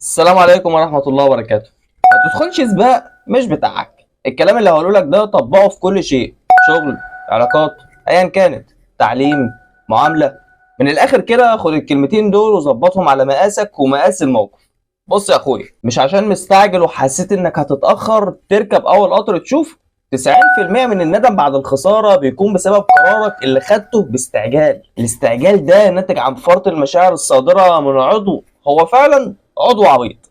السلام عليكم ورحمة الله وبركاته. ما تدخلش سباق مش بتاعك. الكلام اللي هقوله لك ده طبقه في كل شيء، شغل، علاقات، ايا كانت، تعليم، معاملة. من الاخر كده خد الكلمتين دول وظبطهم على مقاسك ومقاس الموقف. بص يا اخويا، مش عشان مستعجل وحسيت انك هتتأخر تركب اول قطر تشوف. 90% من الندم بعد الخسارة بيكون بسبب قرارك اللي خدته باستعجال. الاستعجال ده ناتج عن فرط المشاعر الصادرة من عضو هو فعلا عضو عبيط،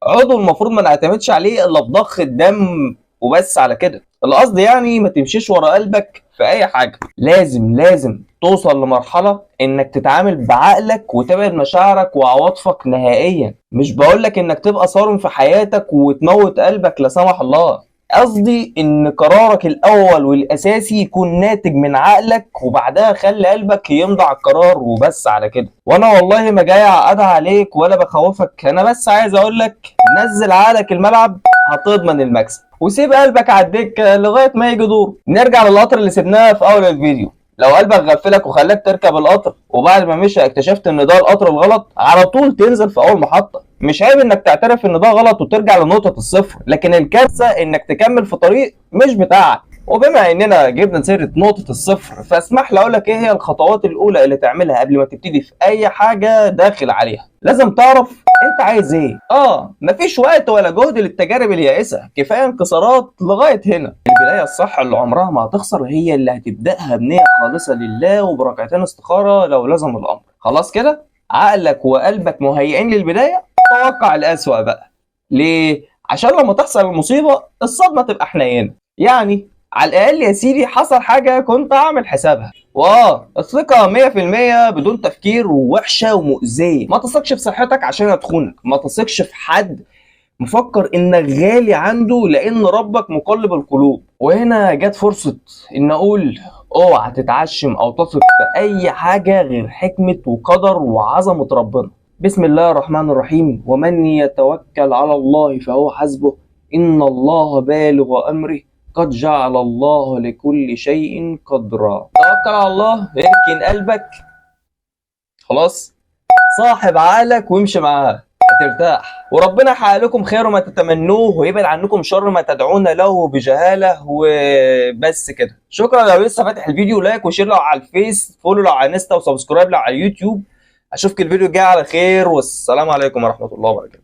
عضو المفروض ما نعتمدش عليه الا بضخ الدم وبس. على كده القصد يعني ما تمشيش ورا قلبك في اي حاجه. لازم توصل لمرحله انك تتعامل بعقلك وتبعد مشاعرك وعواطفك نهائيا. مش بقولك انك تبقى صارم في حياتك وتموت قلبك لا سمح الله، قصدي ان قرارك الاول والاساسي يكون ناتج من عقلك وبعدها خلي قلبك يمضي على القرار وبس. على كده وانا والله ما جاي اعقدها عليك ولا بخوفك، انا بس عايز اقولك نزل عقلك الملعب هتضمن المكسب، وسيب قلبك على الدكه لغايه ما يجي دور. نرجع للقطر اللي سيبناه في اول الفيديو. لو قلبك غفلك وخلاك تركب القطر وبعد ما مشى اكتشفت ان ده القطر الغلط، على طول تنزل في اول محطه. مش عيب انك تعترف ان ده غلط وترجع لنقطه الصفر، لكن الكارثه انك تكمل في طريق مش بتاعك. وبما اننا جبنا سيره نقطه الصفر، فاسمح لي اقول لك ايه هي الخطوات الاولى اللي تعملها قبل ما تبتدي في اي حاجه داخل عليها. لازم تعرف انت عايز ايه. مفيش وقت ولا جهد للتجارب اليائسه، كفايه انكسارات لغايه هنا. البدايه الصح اللي عمرها ما هتخسر هي اللي هتبداها بنيه خالصه لله وبركعتين استخاره لو لزم الامر. خلاص كده عقلك وقلبك مهيئين للبدايه، توقع الاسوأ بقى. ليه؟ عشان لما تحصل المصيبه الصدمه تبقى حنينه. يعني على الاقل يا سيدي حصل حاجه كنت اعمل حسابها. الثقه 100% بدون تفكير ووحشه ومؤذيه. ما تثقش في صحتك عشان تخونك، ما تثقش في حد مفكر انك غالي عنده لان ربك مقلب القلوب. وهنا جت فرصه ان اقول اوعى تتعشم او تثق في اي حاجه غير حكمه وقدر وعظمه ربنا. بسم الله الرحمن الرحيم. ومن يتوكل على الله فهو حسبه ان الله بالغ امره قد جعل الله لكل شيء قدرا. توكل على الله، اركن قلبك، خلاص صاحب عقلك وامشي معاه هترتاح، وربنا يحقق لكم خير ما تتمنوه ويبعد عنكم شر ما تدعون له بجهاله. وبس كده. شكرا. لو لسه فاتح الفيديو لايك وشير لو على الفيس، فولو لو على انستا، وسبسكرايب لو على اليوتيوب. اشوفك الفيديو الجاي على خير، والسلام عليكم ورحمه الله وبركاته.